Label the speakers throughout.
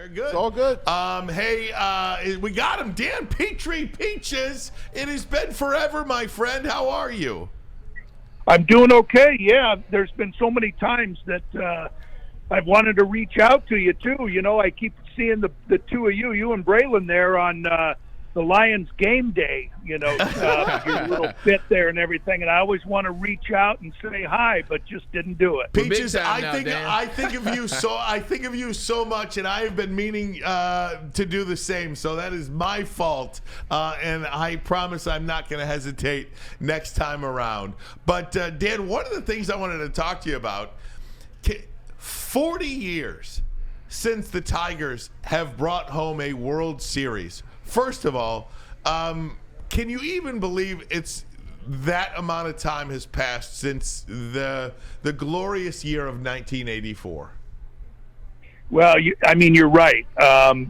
Speaker 1: Very good.
Speaker 2: It's all good.
Speaker 1: Hey, we got him. Dan Petry Peaches. It has been forever, my friend. How are you?
Speaker 3: I'm doing okay. Yeah, there's been so many times that I've wanted to reach out to you too. You know, I keep seeing the two of you and Braylon there on the Lions game day. You know, your little bit there and everything. And I always want to reach out and say hi, but just didn't do it.
Speaker 1: Peaches, I think of you so. I think of you so much, and I have been meaning to do the same. So that is my fault, and I promise I'm not going to hesitate next time around. But Dan, one of the things I wanted to talk to you about: 40 years since the Tigers have brought home a World Series. First of all, can you even believe it's that amount of time has passed since the glorious year of 1984?
Speaker 3: Well, you're right.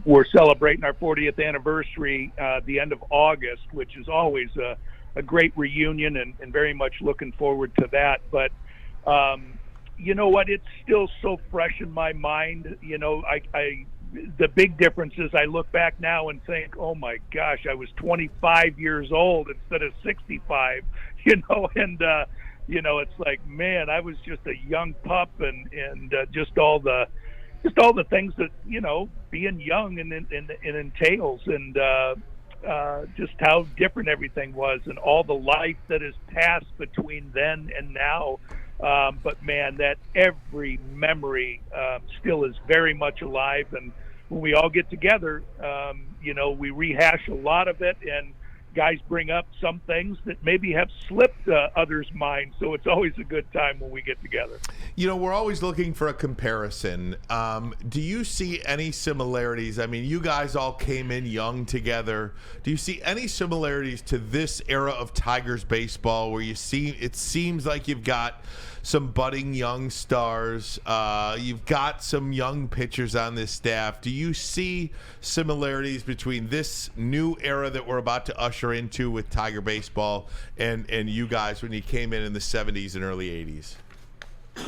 Speaker 3: We're celebrating our 40th anniversary the end of August, which is always a great reunion, and very much looking forward to that. But you know what? It's still so fresh in my mind. You know, the big difference is I look back now and think, oh my gosh, I was 25 years old instead of 65, you know, and, you know, it's like, man, I was just a young pup and just all the things that, you know, being young and entails, and just how different everything was and all the life that has passed between then and now. But man, that every memory still is very much alive. And when we all get together, you know, we rehash a lot of it, and guys bring up some things that maybe have slipped others' minds. So it's always a good time when we get together.
Speaker 1: You know, we're always looking for a comparison. Do you see any similarities? I mean, you guys all came in young together. Do you see any similarities to this era of Tigers baseball where it seems like you've got some budding young stars, you've got some young pitchers on this staff? Do you see similarities between this new era that we're about to usher into with Tiger baseball and you guys when you came in the 70s and early 80s?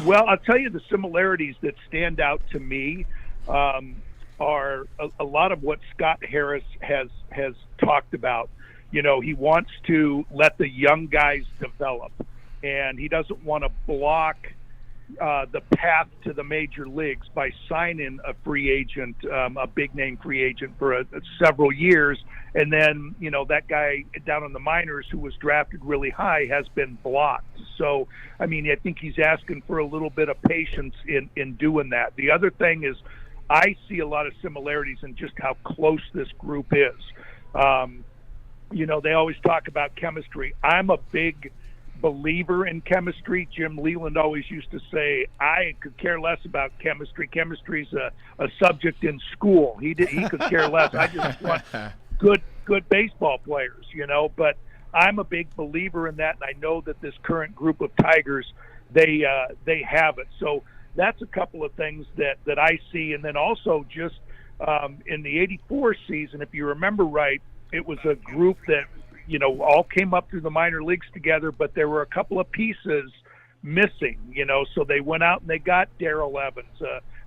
Speaker 3: Well, I'll tell you the similarities that stand out to me are a lot of what Scott Harris has talked about. You know, he wants to let the young guys develop, and he doesn't want to block the path to the major leagues by signing a free agent, a big-name free agent for several years. And then, you know, that guy down in the minors who was drafted really high has been blocked. So, I mean, I think he's asking for a little bit of patience in doing that. The other thing is I see a lot of similarities in just how close this group is. You know, they always talk about chemistry. I'm a big believer in chemistry. Jim Leland always used to say, I could care less about chemistry. Chemistry's a subject in school. He could care less. I just want good baseball players, you know. But I'm a big believer in that, and I know that this current group of Tigers, they have it. So that's a couple of things that I see. And then also just in the 84 season, if you remember right, it was a group that, you know, all came up through the minor leagues together, but there were a couple of pieces missing, you know, so they went out and they got Darrell Evans,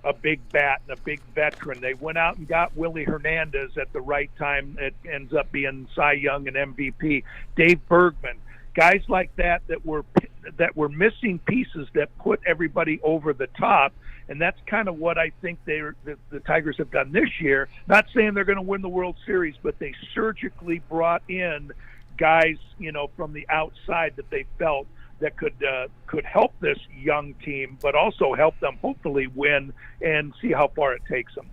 Speaker 3: a big bat and a big veteran. They went out and got Willie Hernandez at the right time. It ends up being Cy Young and MVP. Dave Bergman, guys like that were missing pieces that put everybody over the top. And that's kind of what I think the Tigers have done this year. Not saying they're going to win the World Series, but they surgically brought in guys, you know, from the outside that they felt that could help this young team, but also help them hopefully win and see how far it takes them.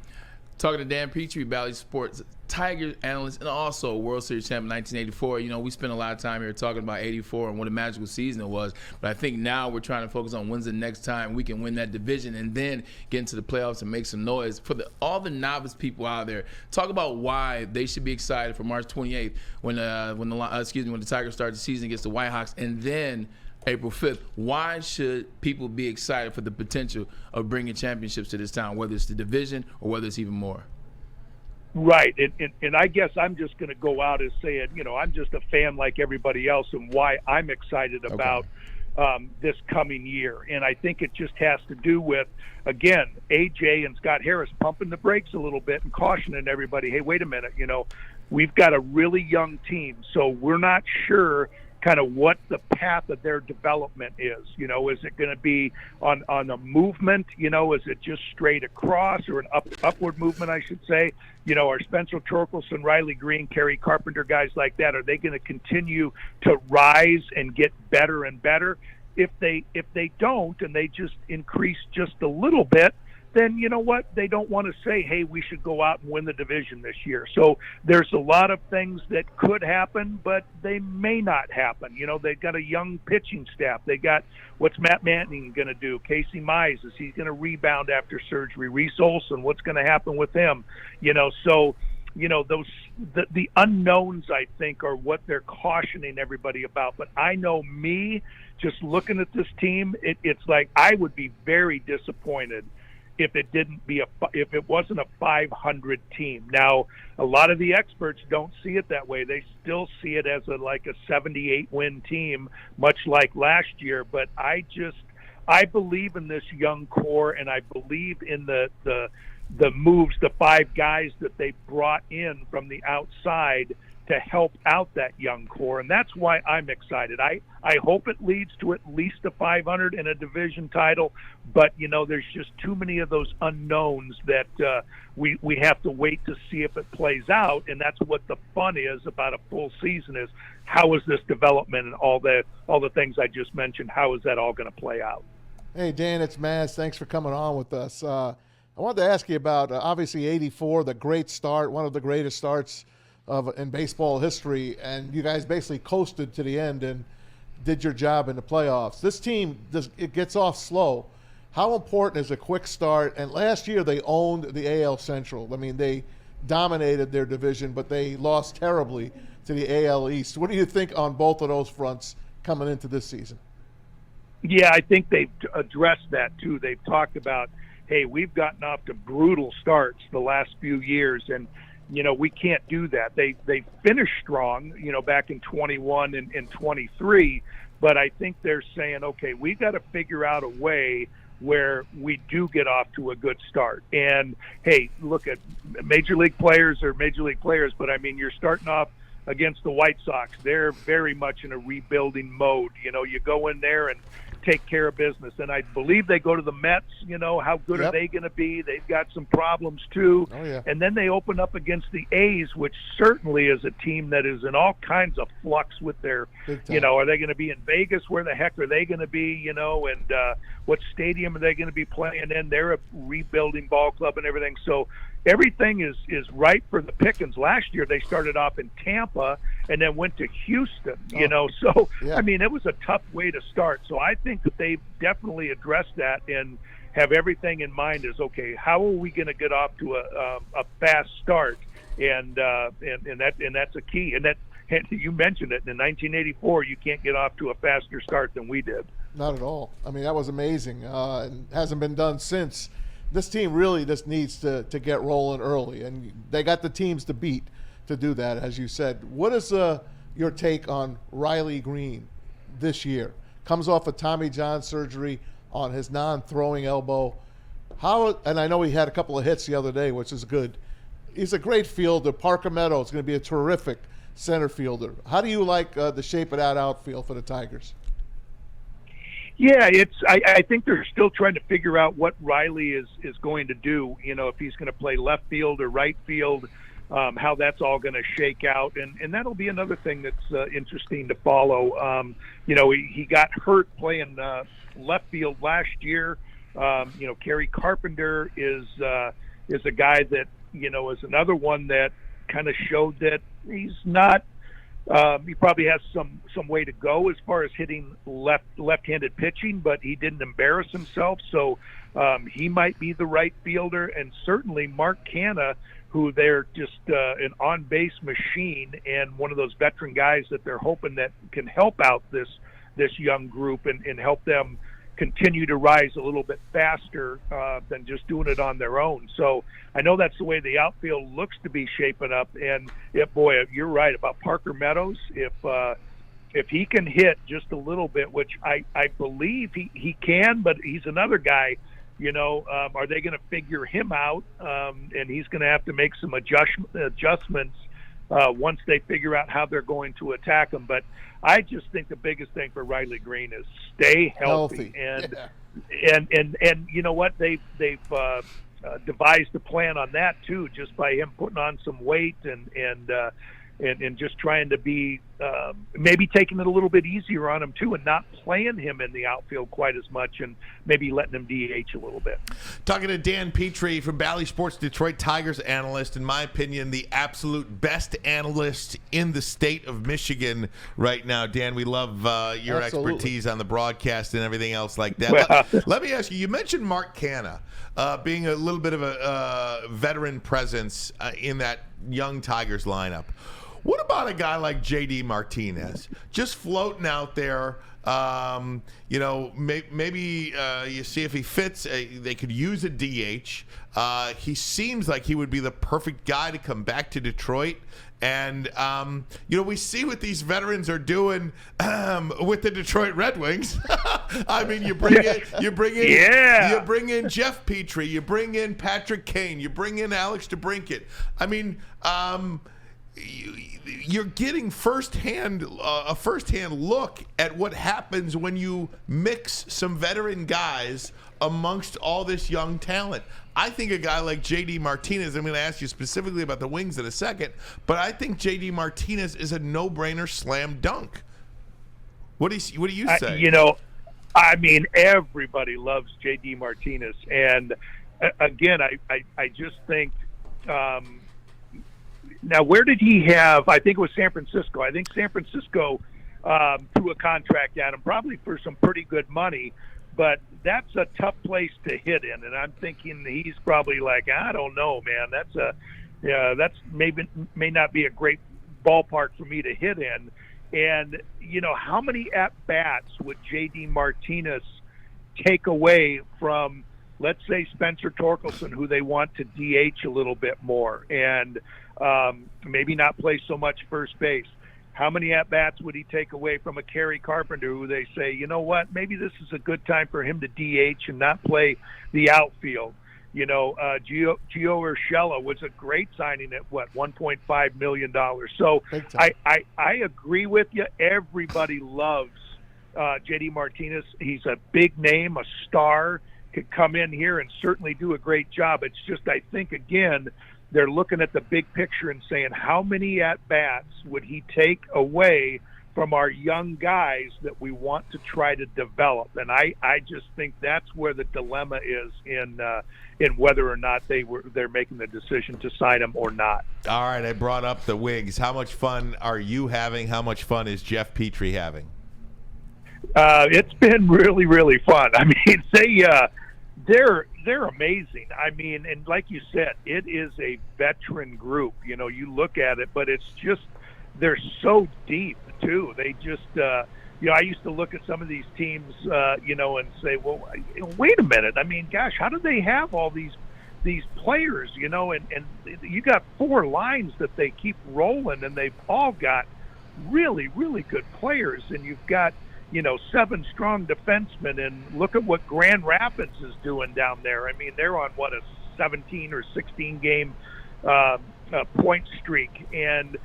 Speaker 4: Talking to Dan Petry, Valley Sports Tigers analyst and also World Series champion 1984. You know, we spent a lot of time here talking about 84 and what a magical season it was. But I think now we're trying to focus on when's the next time we can win that division and then get into the playoffs and make some noise. For all the novice people out there, talk about why they should be excited for March 28th when the Tigers start the season against the Whitehawks, and then April 5th. Why should people be excited for the potential of bringing championships to this town, whether it's the division or whether it's even more?
Speaker 3: Right, and I guess I'm just going to go out as saying, you know, I'm just a fan like everybody else, and why I'm excited about this coming year. And I think it just has to do with, again, AJ and Scott Harris pumping the brakes a little bit and cautioning everybody, hey, wait a minute, we've got a really young team, so we're not sure kind of what the path of their development is. Is it going to be on a movement? Is it just straight across, or an upward movement, I should say? Are Spencer Torkelson, Riley Green, Kerry Carpenter, guys like that, are they going to continue to rise and get better and better? If they don't, and they just increase just a little bit, then you know what? They don't want to say, hey, we should go out and win the division this year. So there's a lot of things that could happen, but they may not happen. They've got a young pitching staff. They got, what's Matt Manning going to do? Casey Mize, is he going to rebound after surgery? Reese Olson, what's going to happen with him? So those the unknowns, I think, are what they're cautioning everybody about. But I know me, just looking at this team, it's like I would be very disappointed if it wasn't a 500 team. Now, a lot of the experts don't see it that way. They still see it as a 78 win team, much like last year. But I believe in this young core, and I believe in the moves, the 5 guys that they brought in from the outside to help out that young core, and that's why I'm excited. I hope it leads to at least a 500 and a division title, but there's just too many of those unknowns that we have to wait to see if it plays out, and that's what the fun is about a full season, is how is this development and all the things I just mentioned, how is that all going to play out?
Speaker 2: Hey, Dan, it's Maz. Thanks for coming on with us. I wanted to ask you about, obviously, 84, the great start, one of the greatest starts in baseball history, and you guys basically coasted to the end and did your job in the playoffs. This team, it gets off slow. How important is a quick start? And last year they owned the AL Central. I mean, they dominated their division, but they lost terribly to the AL East. What do you think on both of those fronts coming into this season?
Speaker 3: Yeah, I think they've addressed that too. They've talked about, hey, we've gotten off to brutal starts the last few years, and we can't do that. They finished strong, back in 21 and 23, but I think they're saying, okay, we've got to figure out a way where we do get off to a good start. And, hey, look at major league players, but, I mean, you're starting off against the White Sox. They're very much in a rebuilding mode. You go in there and take care of business. And I believe they go to the Mets. How good are they going to be? They've got some problems too.
Speaker 2: Oh, yeah.
Speaker 3: And then they open up against the A's, which certainly is a team that is in all kinds of flux with their, are they going to be in Vegas? Where the heck are they going to be? And what stadium are they going to be playing in? They're a rebuilding ball club and everything. So everything is right for the pickings. Last year they started off in Tampa and then went to Houston, So,
Speaker 2: yeah.
Speaker 3: I mean, it was a tough way to start. So I think that they've definitely addressed that and have everything in mind is, okay, how are we going to get off to a fast start? And that's a key. And you mentioned it, in 1984, you can't get off to a faster start than we did.
Speaker 2: Not at all. I mean, that was amazing. And hasn't been done since. This team really just needs to get rolling early, and they got the teams to beat to do that, as you said. What is your take on Riley Green this year? Comes off a Tommy John surgery on his non-throwing elbow. And I know he had a couple of hits the other day, which is good. He's a great fielder. Parker Meadows is going to be a terrific center fielder. How do you like the shape of that outfield for the Tigers?
Speaker 3: Yeah, I think they're still trying to figure out what Riley is going to do, if he's going to play left field or right field, how that's all going to shake out. And that'll be another thing that's interesting to follow. He got hurt playing left field last year. Kerry Carpenter is a guy that, is another one that kind of showed that he's not, he probably has some way to go as far as hitting left-handed pitching, but he didn't embarrass himself, so he might be the right fielder. And certainly Mark Canha, who they're just an on-base machine and one of those veteran guys that they're hoping that can help out this young group and help them continue to rise a little bit faster than just doing it on their own. So I know that's the way the outfield looks to be shaping up. And you're right about Parker Meadows. If if he can hit just a little bit, which I believe he can, but he's another guy, are they going to figure him out? And he's going to have to make some adjustments once they figure out how they're going to attack him. But I just think the biggest thing for Riley Green is stay healthy. And you know what? They've devised a plan on that too, just by him putting on some weight and just trying to be maybe taking it a little bit easier on him too, and not playing him in the outfield quite as much, and maybe letting him DH a little bit.
Speaker 1: Talking to Dan Petry from Bally Sports, Detroit Tigers analyst, in my opinion, the absolute best analyst in the state of Michigan right now. Dan, we love your expertise on the broadcast and everything else like that.
Speaker 3: Well,
Speaker 1: let me ask you mentioned Mark Canha being a little bit of a veteran presence in that young Tigers lineup. What about a guy like J.D. Martinez, just floating out there? Maybe you see if he fits. They could use a DH. He seems like he would be the perfect guy to come back to Detroit. And we see what these veterans are doing with the Detroit Red Wings. I mean, you bring in Jeff Petry, you bring in Patrick Kane, you bring in Alex DeBrincat. I mean, you're getting a firsthand look at what happens when you mix some veteran guys amongst all this young talent. I think a guy like J.D. Martinez, I'm going to ask you specifically about the Wings in a second, but I think J.D. Martinez is a no-brainer slam dunk. What do you say?
Speaker 3: I mean, everybody loves J.D. Martinez. And again, I just think now, where did he have? I think it was San Francisco. I think San Francisco threw a contract at him, probably for some pretty good money. But that's a tough place to hit in, and I'm thinking he's probably like, I don't know, man. That's may not be a great ballpark for me to hit in. And how many at bats would J.D. Martinez take away from, let's say, Spencer Torkelson, who they want to DH a little bit more, and maybe not play so much first base? How many at-bats would he take away from a Kerry Carpenter, who they say, you know what, maybe this is a good time for him to DH and not play the outfield? Gio Urshela was a great signing at, $1.5 million. So I agree with you. Everybody loves J.D. Martinez. He's a big name, a star, could come in here and certainly do a great job. It's just, I think, again, they're looking at the big picture and saying, how many at-bats would he take away from our young guys that we want to try to develop? And I just think that's where the dilemma is in whether or not they're making the decision to sign him or not.
Speaker 1: All right, I brought up the Wings. How much fun are you having? How much fun is Jeff Petry having?
Speaker 3: It's been really, really fun. I mean, they're amazing. I mean, and like you said, it is a veteran group. You look at it, but it's just, they're so deep too. They just, I used to look at some of these teams, and say, well, wait a minute. I mean, gosh, how do they have all these players? And you got 4 lines that they keep rolling, and they've all got really, really good players, and you've got 7 strong defensemen, and look at what Grand Rapids is doing down there. I mean, they're on a 17 or 16 game point streak, and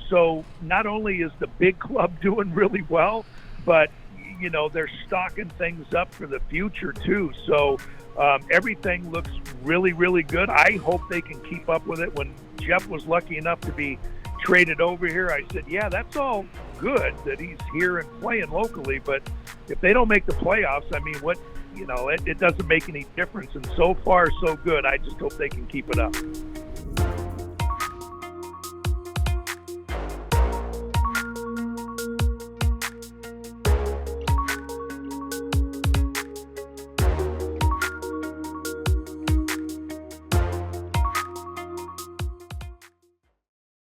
Speaker 3: so not only is the big club doing really well, but they're stocking things up for the future too. So everything looks really, really good. I hope they can keep up with it. When Jeff was lucky enough to be traded over here, I said, yeah, that's all good that he's here and playing locally, but if they don't make the playoffs, I mean, it doesn't make any difference. And so far, so good. I just hope they can keep it up.